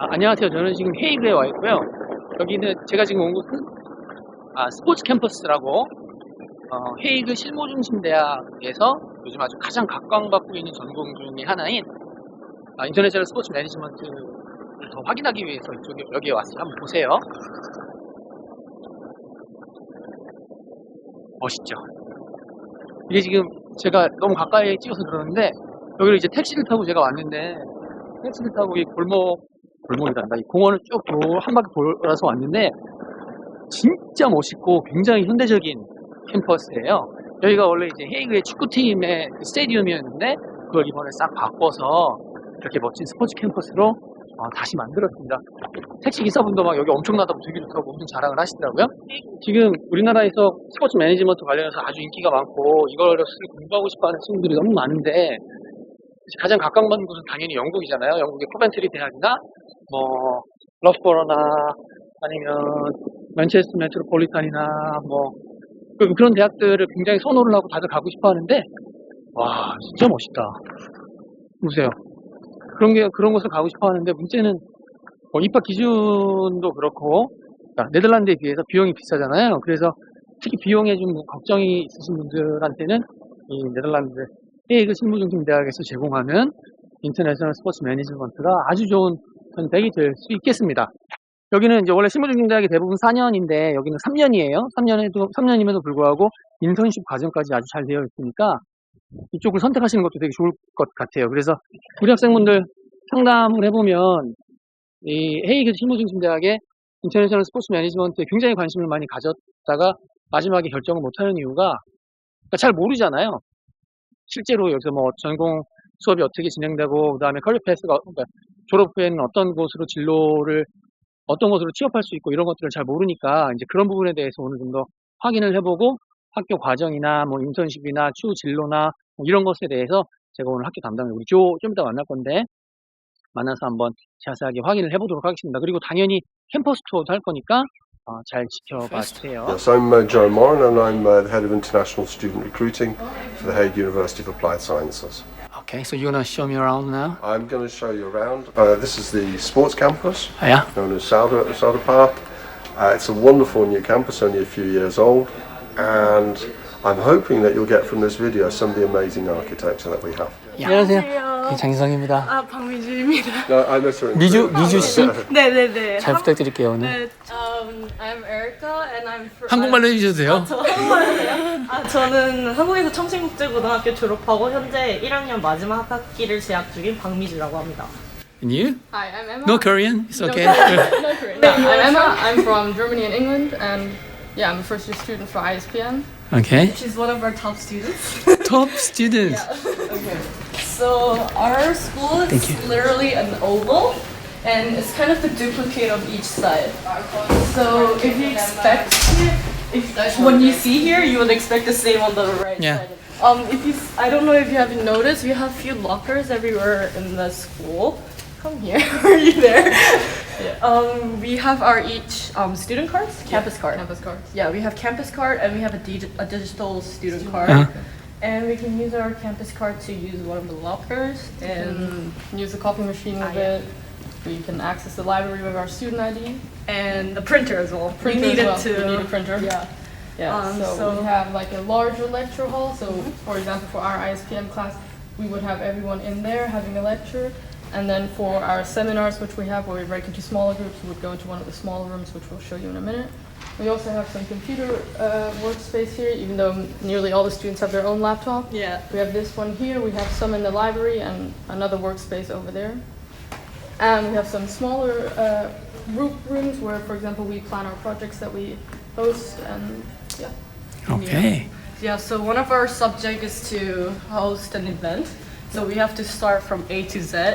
안녕하세요. 저는 지금 헤이그에 와 있고요. 여기는 제가 지금 온 곳은 스포츠 캠퍼스라고 헤이그 실무중심대학에서 요즘 아주 가장 각광받고 있는 전공 중의 하나인 인터내셔널 스포츠 매니지먼트를 더 확인하기 위해서 여기에 왔어요. 한번 보세요. 멋있죠? 이게 지금 제가 너무 가까이 찍어서 그러는데 여기를 이제 택시를 타고 제가 왔는데 택시를 타고 이 골목이란다. 이 공원을 쭉 한 바퀴 돌아서 왔는데 진짜 멋있고 굉장히 현대적인 캠퍼스예요. 여기가 원래 이제 헤이그의 축구팀의 스테디움이었는데 그걸 이번에 싹 바꿔서 이렇게 멋진 스포츠 캠퍼스로 다시 만들었습니다. 택시 기사분도 막 여기 엄청나다고 되게 좋다고 엄청 자랑을 하시더라고요. 지금 우리나라에서 스포츠 매니지먼트 관련해서 아주 인기가 많고 이거를 공부하고 싶어하는 친구들이 너무 많은데 가장 각광받는 곳은 당연히 영국이잖아요. 영국의 코벤트리 대학이나 뭐 러스버러나 아니면 맨체스터 메트로폴리탄이나 뭐 그런 대학들을 굉장히 선호를 하고 다들 가고 싶어 하는데 와 진짜 멋있다. 보세요. 그런 곳을 가고 싶어 하는데 문제는 입학 기준도 그렇고 네덜란드에 비해서 비용이 비싸잖아요. 그래서 특히 비용에 좀 걱정이 있으신 분들한테는 이 네덜란드 헤이그 실무중심대학에서 제공하는 인터내셔널 스포츠 매니지먼트가 아주 좋은 선택이 될 수 있겠습니다. 여기는 이제 원래 실무중심대학이 대부분 4년인데 여기는 3년이에요. 3년임에도 불구하고 인턴십 과정까지 아주 잘 되어 있으니까 이쪽을 선택하시는 것도 되게 좋을 것 같아요. 그래서 우리 학생분들 상담을 해보면 이 헤이그 실무중심대학의 인터내셔널 스포츠 매니지먼트에 굉장히 관심을 많이 가졌다가 마지막에 결정을 못하는 이유가 잘 모르잖아요. 실제로 여기서 뭐 전공 수업이 어떻게 진행되고 그 다음에 커리어 패스가 그러니까 졸업 후에는 어떤 곳으로 취업할 수 있고 이런 것들을 잘 모르니까 이제 그런 부분에 대해서 오늘 좀 더 확인을 해보고 학교 과정이나 뭐 인턴십이나 추후 진로나 뭐 이런 것에 대해서 제가 오늘 학교 담당을 우리 좀 이따 만날 건데 만나서 한번 자세하게 확인을 해보도록 하겠습니다. 그리고 당연히 캠퍼스 투어도 할 거니까 잘 지켜봐 주세요. Yes, I'm Joe Moran and I'm the head of international student recruiting for the Hague University of Applied Sciences. Okay, so you're gonna show me around now? I'm going to show you around. This is the sports campus, Yeah. known as Sauder Park. It's a wonderful new campus, only a few years old, and I'm hoping that you'll get from this video some of the amazing architecture that we have. 안녕하세요. 장성입니다. 박미주입니다. No, I miss her. 미주 씨? 네네네. 잘 부탁드릴게요 오늘. 네, I'm Erica and I'm from. 한국말로 해주셔도 돼요? 저 한국말이에요? 저는 한국에서 청신국제고등학교 졸업하고 현재 1학년 마지막 학기를 재학 중인 박미주라고 합니다. And you? Hi, I'm Emma. No Korean? It's okay. No Korean. I'm Emma. I'm from Germany and England, and yeah, I'm a first year student for ISPM. Okay. She's one of our top students. Top students. So our school is literally an oval, and it's kind of the duplicate of each side. So if you expect, when you see here, you would expect the same on the right Yeah. side. I don't know if you haven't noticed, we have few lockers everywhere in the school. Come here, are you there? We have our each student cards, campus card. Campus cards. Yeah, we have campus card and we have a digital student card. Uh-huh. And we can use our campus card to use one of the lockers and Use the copy machine with yeah. it. We can access the library with our student ID. the printer as well. Printer we need as well. it to. We need a printer. Yeah. Yeah. So we have like a larger lecture hall. So for example, for our ISPM class, we would have everyone in there having a lecture. And then for our seminars, which we have, where we break into smaller groups, we would go into one of the smaller rooms, which we'll show you in a minute. We also have some computer workspace here, even though nearly all the students have their own laptop. Yeah. We have this one here, we have some in the library, and another workspace over there. And we have some smaller group rooms where, for example, we plan our projects that we host, and yeah. Okay. Yeah, so one of our subjects is to host an event. So we have to start from A to Z.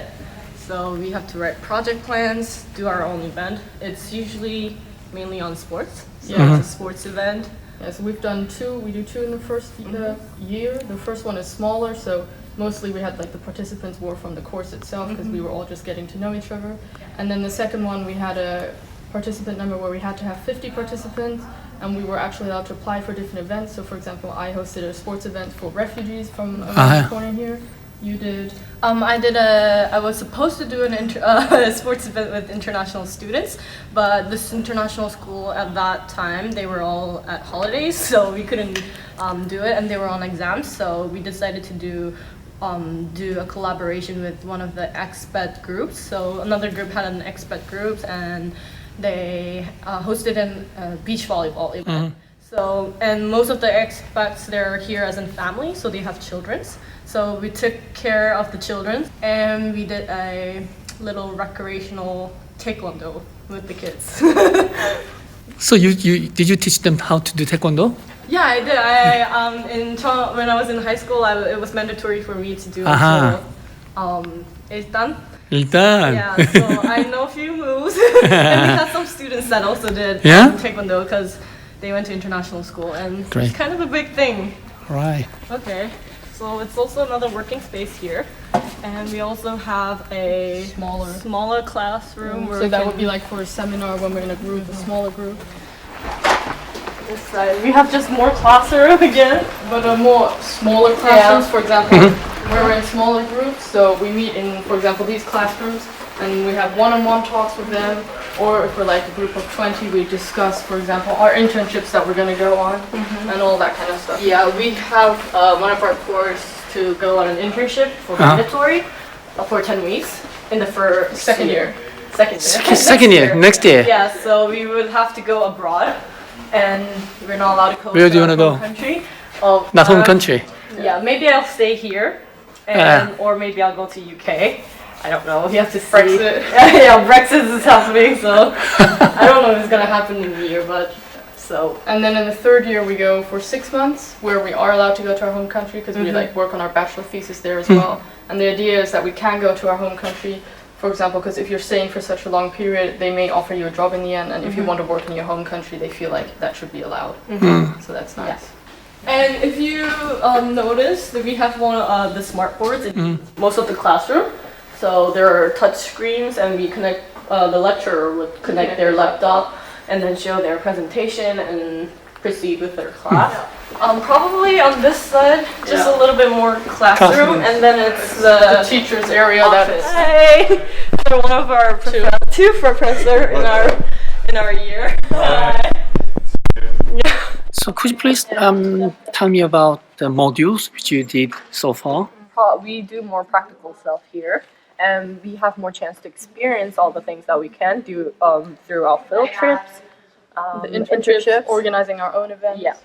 So we have to write project plans, do our own event. It's usually mainly on sports. So it's a sports event. Yeah, so we've done two. We do two in the first year. The first one is smaller, so mostly we had like the participants were from the course itself because we were all just getting to know each other. And then the second one, we had a participant number where we had to have 50 participants, and we were actually allowed to apply for different events. So, for example, I hosted a sports event for refugees from around the corner here. You did. I was supposed to do a sports event with international students, but this international school at that time, they were all at holidays, so we couldn't do it, and they were on exams, so we decided to do a collaboration with one of the expat groups. So another group had an expat group, and they hosted a beach volleyball event. So, and most of the expats, they're here as a family, so they have children. So we took care of the children, and we did a little recreational taekwondo with the kids. So did you teach them how to do taekwondo? Yeah, I did. When I was in high school, it was mandatory for me to do Aha. 일단. 일단. Yeah, so I know a few moves. And we had some students that also did Yeah? taekwondo because they went to international school, and Great. it's kind of a big thing. Right. Okay, so it's also another working space here, and we also have a smaller classroom. where So we that can- would be like for a seminar when we're in a group, a smaller group. this side. We have just more classroom again. But more smaller classrooms, for example, where we're in smaller groups. So we meet in, for example, these classrooms, and we have one-on-one talks with them. Or if we're like a group of 20, we discuss, for example, our internships that we're gonna go on, and all that kind of stuff. Yeah, we have one of our course to go on an internship for mandatory for 10 weeks in the first Second year. Second year. Second year, next year. Yeah, so we would have to go abroad, and we're not allowed to go Where do you to wanna our home go? country. Not home country. Yeah, maybe I'll stay here, or maybe I'll go to UK. I don't know. You have to see. Brexit. Yeah, Brexit is happening, so I don't know if it's gonna happen in a year, but so. And then in the third year, we go for 6 months, where we are allowed to go to our home country because we like work on our bachelor thesis there as well. And the idea is that we can go to our home country, for example, because if you're staying for such a long period, they may offer you a job in the end. And if you want to work in your home country, they feel like that should be allowed. So that's nice. And if you notice that we have one of the smart boards in most of the classroom. So there are touch screens, and we connect. The lecturer would connect their laptop and then show their presentation and proceed with their class. Probably on this side, just a little bit more classroom, and then it's The teacher's area that is. Hey, so one of our two professor in our year. So could you please tell me about the modules which you did so far? We do more practical stuff here, and we have more chance to experience all the things that we can do through our field trips, The internships, organizing our own events. Yeah.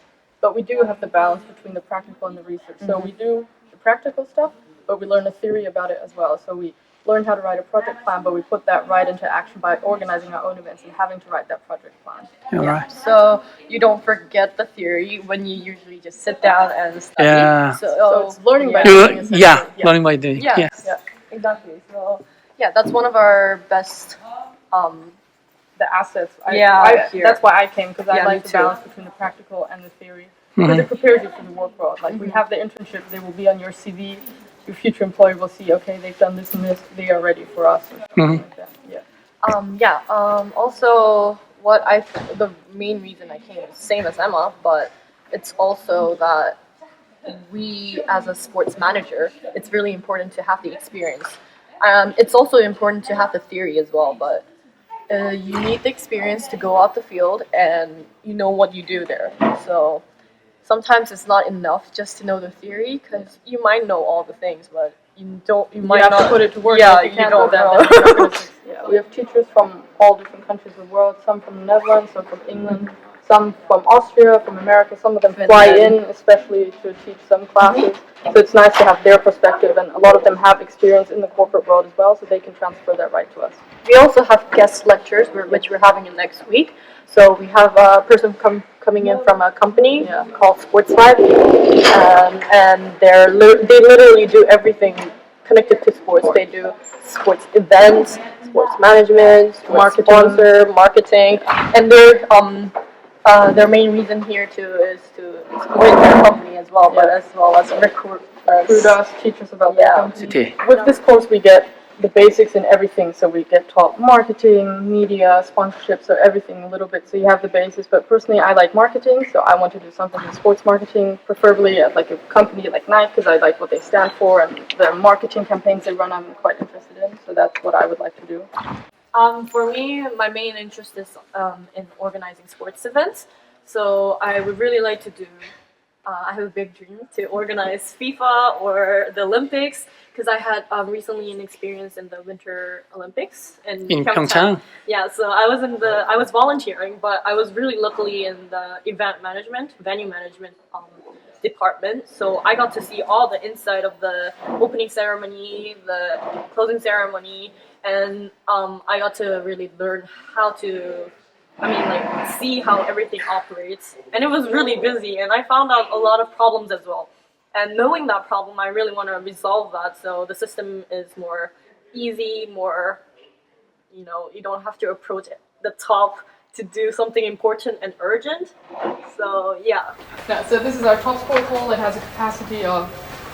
But we do have the balance between the practical and the research. So we do the practical stuff, but we learn a theory about it as well. So we learn how to write a project plan, but we put that right into action by organizing our own events and having to write that project plan. All right. So you don't forget the theory when you usually just sit down and study. Yeah. So it's learning by You, doing. essentially. learning by doing. Yeah, Yeah. yeah, exactly. So yeah, that's one of our best. The assets. Here. That's why I came, because I Yeah, me like the too. balance between the practical and the theory. Because it prepares you for the work world. Like we have the internship, they will be on your CV. Your future employer will see, okay, they've done this and this, they are ready for us. Or something like that. Yeah. Also, the main reason I came is same as Emma, but it's also that we, as a sports manager, it's really important to have the experience. It's also important to have the theory as well, but you need the experience to go out the field and you know what you do there. So sometimes it's not enough just to know the theory, because you might know all the things, but you might have not to put it to work. Yeah, If you can't don't do that, know. then you're not gonna succeed. Yeah, we have teachers from all different countries of the world. Some from the Netherlands, some from England, some from Austria, from America. Some of them fly in, especially to teach some classes. So it's nice to have their perspective, and a lot of them have experience in the corporate world as well, so they can transfer that right to us. We also have guest lectures, which we're having next week. So we have a person coming in from a company called Sports Live, and they literally do everything connected to sports. They do sports events, sports management, marketing, and their main reason here is to support their company as well, but as well as recruit Recruit us, teach us about their company. Okay. With this course, we get the basics in everything. So we get taught marketing, media, sponsorship, so everything a little bit. So you have the basis. But personally, I like marketing, so I want to do something in sports marketing, preferably at like a company like Nike, because I like what they stand for and the marketing campaigns they run. I'm quite interested in. So that's what I would like to do. For me, my main interest is in organizing sports events. So I would really like to do. I have a big dream to organize FIFA or the Olympics because I had recently an experience in the Winter Olympics in Pyeongchang. Yeah, so I was volunteering, but I was really luckily in the event management, venue management department. So I got to see all the inside of the opening ceremony, the closing ceremony, and I got to really learn how to. See how everything operates. And it was really busy, and I found out a lot of problems as well. And knowing that problem, I really want to resolve that so the system is more easy, more, you don't have to approach the top to do something important and urgent. So, yeah. Yeah, so this is our top sport hall. It has a capacity of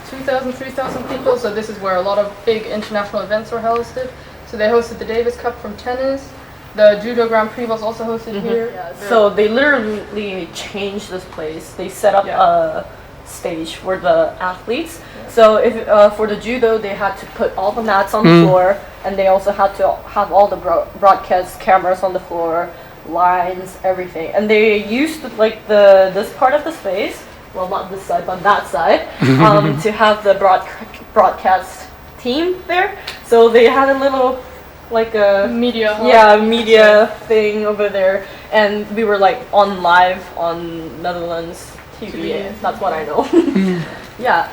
2,000, 3,000 people. So this is where a lot of big international events are hosted. So they hosted the Davis Cup from tennis. The Judo Grand Prix was also hosted here. Yeah, so they literally changed this place. They set up a stage for the athletes. So if for the judo, they had to put all the mats on the floor, and they also had to have all the broadcast cameras on the floor, lines, everything. And they used like this part of the space, well, not this side, but that side, to have the broadcast team there. So they had a little like a media hub. Yeah, media thing over there, and we were like on live on Netherlands TV. That's what I know. Yeah,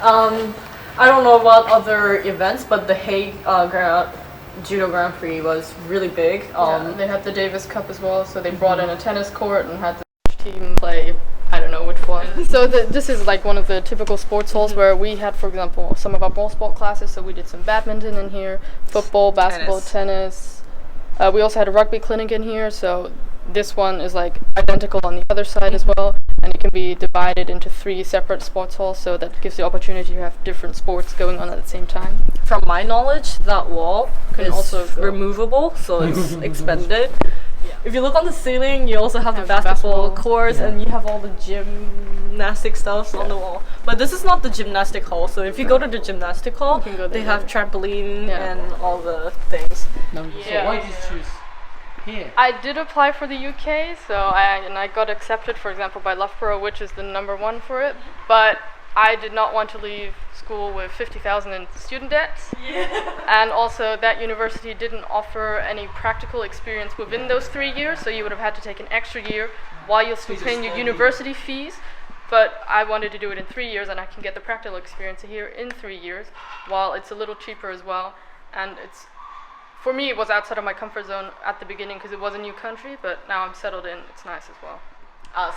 I don't know about other events, but the Hague Judo Grand Prix was really big. They had the Davis Cup as well, so they brought in a tennis court and had the team play. I don't know which one. So this is like one of the typical sports halls where we had, for example, some of our ball sport classes. So we did some badminton in here, football, basketball, tennis. We also had a rugby clinic in here. So this one is like identical on the other side as well, and it can be divided into 3 separate sports halls. So that gives the opportunity to have different sports going on at the same time. From my knowledge, that wall is also go. removable, so it's expanded. If you look on the ceiling, you also have the basketball courts, and you have all the gymnastic stuff on the wall. But this is not the gymnastic hall, so if you go to the gymnastic hall, they have trampoline and all the things. So why did you choose here? I did apply for the UK, so I got accepted, for example, by Loughborough, which is the #1 for it. But I did not want to leave school with 50,000 in student debt. And also that university didn't offer any practical experience within those 3 years, so you would have had to take an extra year while you're still paying your university fees. But I wanted to do it in 3 years, and I can get the practical experience here in 3 years, while it's a little cheaper as well. And for me, it was outside of my comfort zone at the beginning because it was a new country, but now I'm settled in. It's nice as well.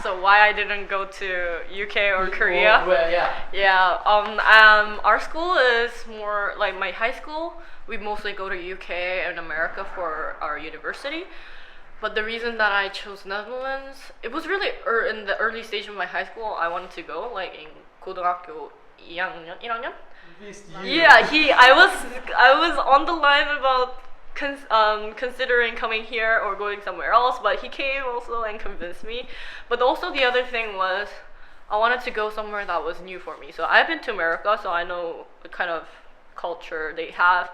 So why I didn't go to UK or Korea? Well, yeah. Our school is more like my high school. We mostly go to UK and America for our university. But the reason that I chose Netherlands, it was really in the early stage of my high school. I wanted to go like in 고등학교 2학년, 1학년. Yeah, I was on the line about considering coming here or going somewhere else, but he came also and convinced me. But also the other thing was I wanted to go somewhere that was new for me. So I've been to America, so I know the kind of culture they have.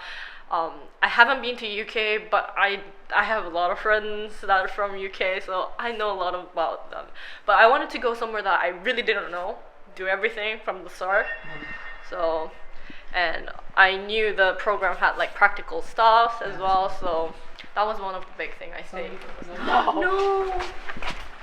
I haven't been to UK, but I have a lot of friends that are from UK, so I know a lot about them. But I wanted to go somewhere that I really didn't know, do everything from the start. So, and I knew the program had like practical stuff as well, so that was one of the big things I stayed. No.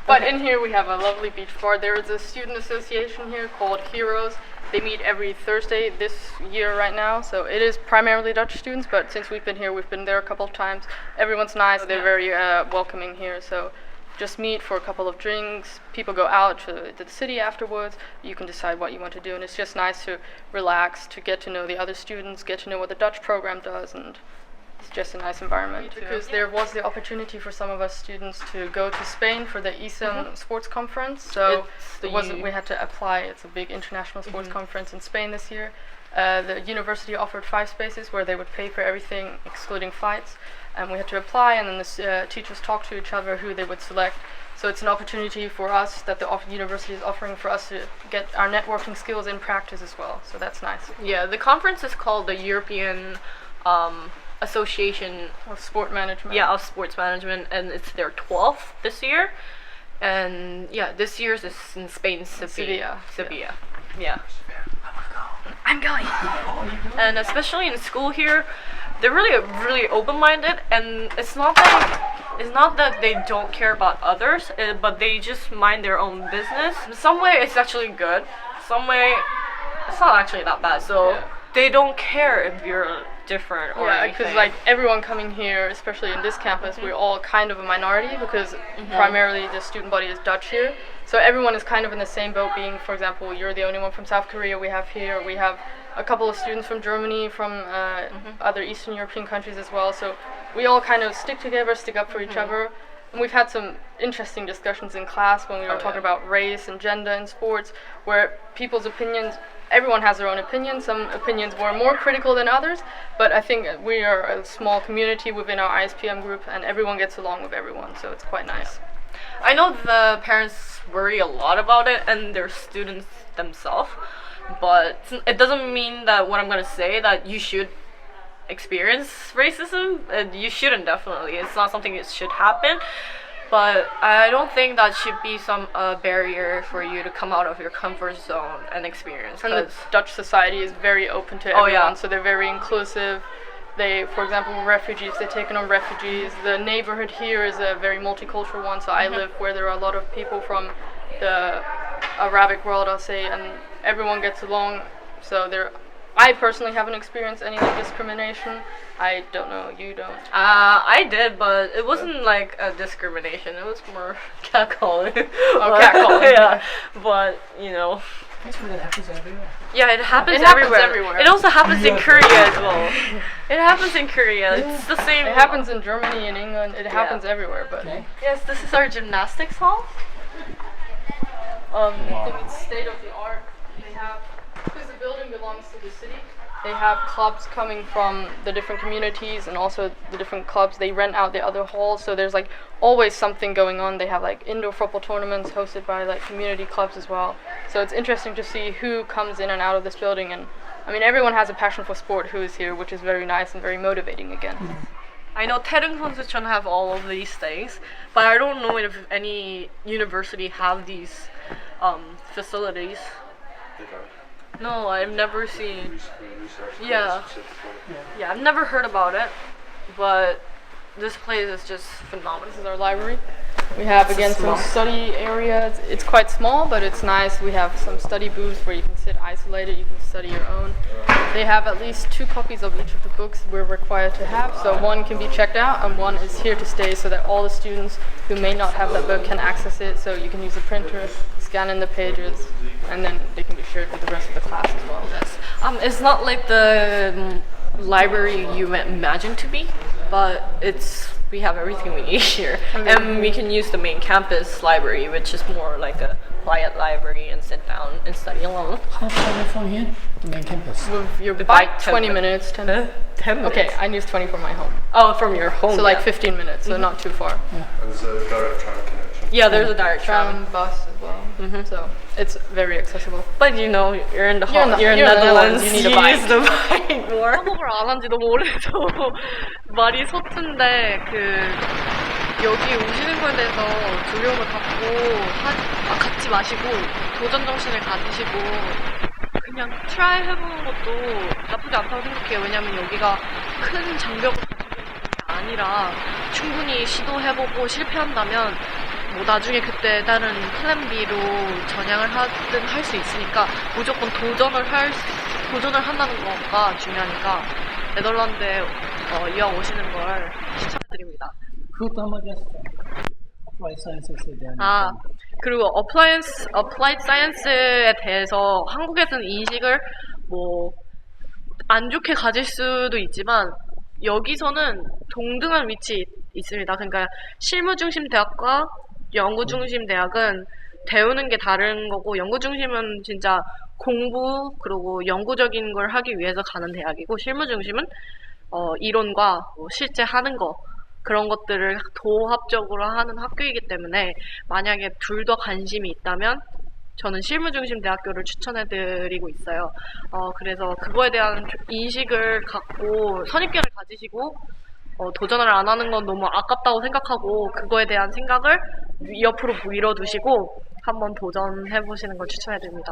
But in here we have a lovely beach bar. There is a student association here called Heroes. They meet every Thursday this year right now, so it is primarily Dutch students, but since we've been here, we've been there a couple of times. Everyone's nice, they're very welcoming here, so just meet for a couple of drinks. People go out to the city afterwards. You can decide what you want to do, and it's just nice to relax, to get to know the other students, get to know what the Dutch program does, and it's just a nice environment. Because there was the opportunity for some of us students to go to Spain for the ESAM sports conference, so we had to apply. It's a big international sports conference in Spain this year. the university offered 5 spaces where they would pay for everything excluding flights, and we had to apply, and then the teachers talked to each other who they would select. So it's an opportunity for us that the university is offering for us to get our networking skills in practice as well. So that's nice. Yeah, the conference is called the European Association Of sport management. yeah, of Sports Management, and it's their 12th this year. And yeah, this year's is in Spain, Sevilla. Sevilla, Yeah. I'm going. And especially in school here, they're really open-minded, and it's not that they don't care about others, but they just mind their own business. In some way, it's actually good. Some way, it's not actually that bad. So Yeah. they don't care if you're different or Yeah, anything. because like everyone coming here, especially in this campus, we're all kind of a minority because primarily the student body is Dutch here. So everyone is kind of in the same boat. Being, for example, you're the only one from South Korea we have here. We have a couple of students from Germany, from other Eastern European countries as well. So we all kind of stick together, stick up for each other. And we've had some interesting discussions in class when we were talking about race and gender in sports, where people's opinions, everyone has their own opinion. Some opinions were more critical than others, but I think we are a small community within our ISPM group, and everyone gets along with everyone, so it's quite nice. I know the parents worry a lot about it and their students themselves, but it doesn't mean that what I'm gonna say that you should experience racism. You shouldn't, definitely. It's not something that should happen. But I don't think that should be some barrier for you to come out of your comfort zone and experience. And the 'cause- Dutch society is very open to Oh, everyone, yeah. so they're very inclusive. They, for example, refugees, they're taking on refugees. The neighborhood here is a very multicultural one, so I live where there are a lot of people from the Arabic world, I'll say, and everyone gets along. So I personally haven't experienced any discrimination. I don't know, you don't. I did, but it wasn't like a discrimination. It was more catcalling. Oh, catcalling. Yeah, but you know. Yeah, it happens It happens everywhere. everywhere. It also happens in Korea as well. It happens in Korea. It's the same. It happens in Germany and England. It happens everywhere, but Yes, this is our gymnastics hall. I think it's state of the art. They have, because the building belongs to the city, they have clubs coming from the different communities and also the different clubs. They rent out the other halls, so there's like always something going on. They have like indoor football tournaments hosted by like community clubs as well. So it's interesting to see who comes in and out of this building, and I mean everyone has a passion for sport who is here, which is very nice and very motivating again. I know 태릉 선수촌 have all of these things, but I don't know if any university have these facilities. No, I've never seen. Yeah. Yeah, I've never heard about it, but this place is just phenomenal. This is our library. We have again some study areas. It's quite small, but it's nice. We have some study booths where you can sit isolated, you can study your own. They have at least 2 copies of each of the books we're required to have, so one can be checked out and one is here to stay so that all the students who may not have that book can access it. So you can use a printer, scan in the pages, and then they can be shared with the rest of the class as well. It's not like the library you imagine to be, but we have everything we need here, and we can use the main campus library, which is more like a quiet library and sit down and study alone. How far away from here, the main campus? With your bike, bike, 10 20 minutes, 10 minutes. 10 minutes. Okay, I use 20 from my home. Oh, from your home. So like yeah. 15 minutes, so not too far. And there's a direct tram connection. Yeah, there's a direct Tram, tram. bus as well. So it's very accessible. But you know, you're in You're in Netherlands. you need a bike. use the bike more. 한국어를 안 한지 너무 오래돼서 말이 서툰데 여기 오시는 거에 대해서 두려움을 갖고 갖지 마시고 도전 정신을 가지시고 그냥 트라이 해보는 것도 나쁘지 않다고 생각해요. 왜냐면 여기가 큰 장벽을 가지고 있는 게 아니라 충분히 시도해보고 실패한다면 뭐 나중에 그때 다른 플랜 B로 전향을 하든 할 수 있으니까 무조건 도전을 한다는 거가 중요하니까 네덜란드에 유학 오시는 걸 추천드립니다. 그것도 한마디 하시죠. Applied Sciences에 대한. 그리고 Applied Science에 대해서 한국에서는 인식을 뭐 안 좋게 가질 수도 있지만 여기서는 동등한 위치에 있습니다. 그러니까 실무 중심 대학과 연구 중심 대학은 배우는 게 다른 거고 연구 중심은 진짜 공부 그리고 연구적인 걸 하기 위해서 가는 대학이고 실무 중심은 이론과 뭐 실제 하는 거 그런 것들을 도합적으로 하는 학교이기 때문에 만약에 둘 다 관심이 있다면 저는 실무 중심 대학교를 추천해드리고 있어요. 그래서 그거에 대한 인식을 갖고 선입견을 가지시고 도전을 안 하는 건 너무 아깝다고 생각하고 그거에 대한 생각을 옆으로 밀어두시고 한번 도전해보시는 걸 추천해드립니다.